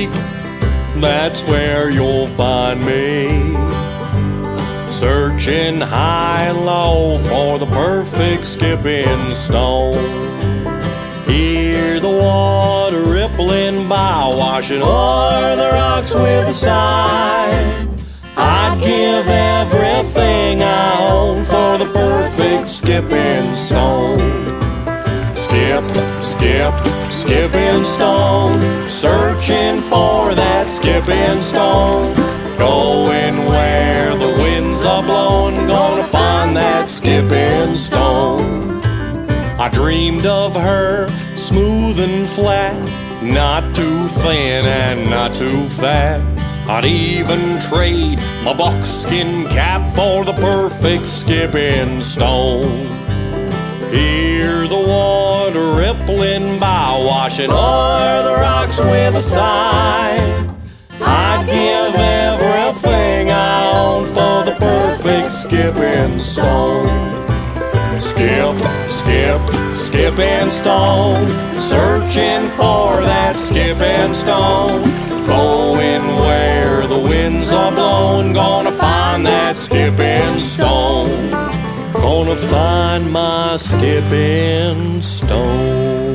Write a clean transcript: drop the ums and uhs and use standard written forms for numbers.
Creek, that's where you'll find me. Searching high and low for the perfect skipping stone. Hear the water rippling by, washing o'er the rocks with a sigh. I'd give everything I own for the perfect skipping stone. Skip, skip, skipping stone, searching for that skipping stone. Going where the winds are blowing, gonna find that skipping stone. I dreamed of her, smooth and flat, not too thin and not too fat. I'd even trade my buckskin cap for the perfect skipping stone. Hear the water rippling by, washing o'er the rocks with a sigh. I'd give everything I own for the perfect skipping stone. Skip, skip, skipping stone, searching for that skipping stone. Going where the winds are blowing, gonna find that skipping stone. Gonna find my skipping stone.